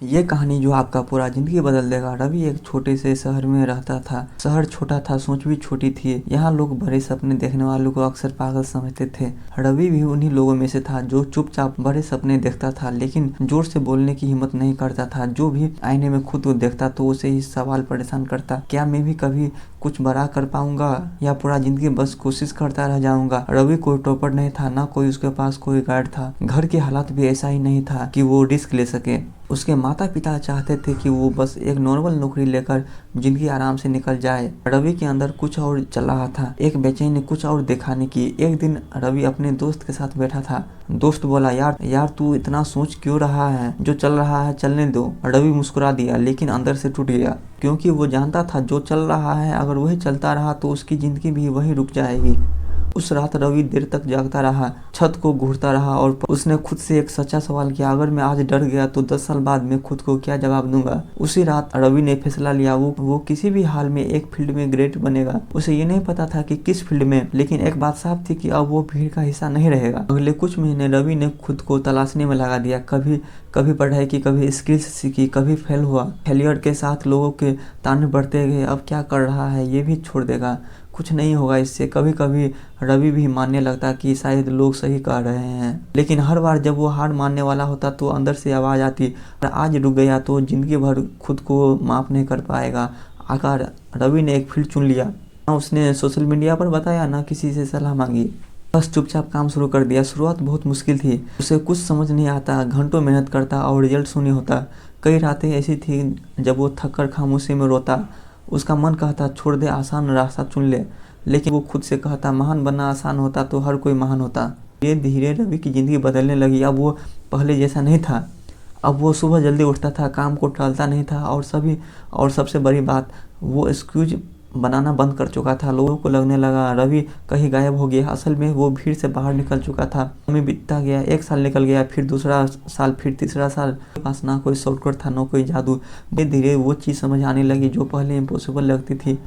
ये कहानी जो आपका पूरा ज़िंदगी बदल देगा। रवि एक छोटे से शहर में रहता था। शहर छोटा था, सोच भी छोटी थी। यहाँ लोग बड़े सपने देखने वालों को अक्सर पागल समझते थे। रवि भी उन्हीं लोगों में से था जो चुपचाप बड़े सपने देखता था लेकिन जोर से बोलने की हिम्मत नहीं करता था। जो भी आईने में खुद को देखता तो उसे ही सवाल परेशान करता, क्या मैं भी कभी कुछ बड़ा कर पाऊंगा या पूरा जिंदगी बस कोशिश करता रह जाऊंगा। रवि कोई टॉपर नहीं था, ना कोई उसके पास कोई गाइड था। घर के हालात भी ऐसा ही नहीं था कि वो रिस्क ले सके। उसके माता पिता चाहते थे कि वो बस एक नॉर्मल नौकरी लेकर जिंदगी आराम से निकल जाए। रवि के अंदर कुछ और चल रहा था, एक बेचैनी कुछ और दिखाने की। एक दिन रवि अपने दोस्त के साथ बैठा था। दोस्त बोला, यार तू इतना सोच क्यों रहा है, जो चल रहा है चलने दो। रवि मुस्कुरा दिया लेकिन अंदर से टूट गया, क्योंकि वो जानता था जो चल रहा है अगर वही चलता रहा तो उसकी जिंदगी भी वही रुक जाएगी। उस रात रवि देर तक जागता रहा, छत को घूरता रहा और उसने खुद से एक सच्चा सवाल किया, अगर मैं आज डर गया तो 10 साल बाद मैं खुद को क्या जवाब दूंगा। उसी रात रवि ने फैसला लिया, वो किसी भी हाल में एक फील्ड में ग्रेट बनेगा। उसे ये नहीं पता था कि किस फील्ड में, लेकिन एक बात साफ थी कि अब वो भीड़ का हिस्सा नहीं रहेगा। अगले कुछ महीने रवि ने खुद को तलाशने में लगा दिया। कभी पढ़ाई की, कभी स्किल्स सीखी, कभी फेल हुआ। फेलियर के साथ लोगों के ताने बढ़ते गए, अब क्या कर रहा है, ये भी छोड़ देगा, कुछ नहीं होगा इससे। कभी कभी रवि भी मानने लगता कि शायद लोग सही कह रहे हैं, लेकिन हर बार जब वो हार मानने वाला होता तो अंदर से आवाज़ आती, आज रुक गया तो जिंदगी भर खुद को माफ़ नहीं कर पाएगा। आखिर रवि ने एक फील्ड चुन लिया। ना उसने सोशल मीडिया पर बताया, ना किसी से सलाह मांगी, बस चुपचाप काम शुरू कर दिया। शुरुआत बहुत मुश्किल थी, उसे कुछ समझ नहीं आता, घंटों मेहनत करता और रिजल्ट शून्य होता। कई रातें ऐसी थी जब वो थक कर खामोशी में रोता। उसका मन कहता छोड़ दे, आसान रास्ता चुन ले, लेकिन वो खुद से कहता महान बनना आसान होता तो हर कोई महान होता। धीरे धीरे रवि की ज़िंदगी बदलने लगी। अब वो पहले जैसा नहीं था। अब वो सुबह जल्दी उठता था, काम को टालता नहीं था और सबसे बड़ी बात, वो एक्सक्यूज बनाना बंद कर चुका था। लोगों को लगने लगा रवि कहीं गायब हो गया। असल में वो भीड़ से बाहर निकल चुका था। समय बीतता गया, एक साल निकल गया, फिर दूसरा साल, फिर तीसरा साल। उसके पास ना कोई शॉर्टकट था, ना कोई जादू। धीरे धीरे वो चीज़ समझ आने लगी जो पहले इम्पॉसिबल लगती थी।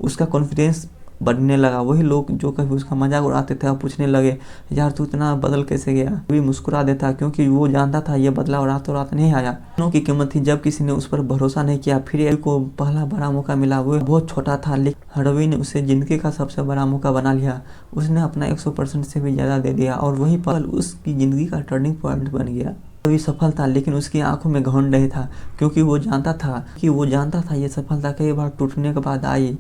उसका कॉन्फिडेंस बढ़ने लगा। वही लोग जो कभी उसका मजाक उड़ाते थे अब पूछने लगे, यार तू इतना बदल कैसे गया। भी मुस्कुरा देता, क्योंकि वो जानता था ये बदलाव रातों रात नहीं आया। दिनों की कीमत थी जब किसी ने उस पर भरोसा नहीं किया। फिर रवि को पहला बड़ा मौका मिला। वो बहुत छोटा था लेकिन रवि ने उसे जिंदगी का सबसे बड़ा मौका बना लिया। उसने अपना 100% से भी ज़्यादा दे दिया और वही पल उसकी ज़िंदगी का टर्निंग पॉइंट बन गया। रवि सफल था लेकिन उसकी आंखों में घमंड नहीं था, क्योंकि वो जानता था ये सफलता कई बार टूटने के बाद आई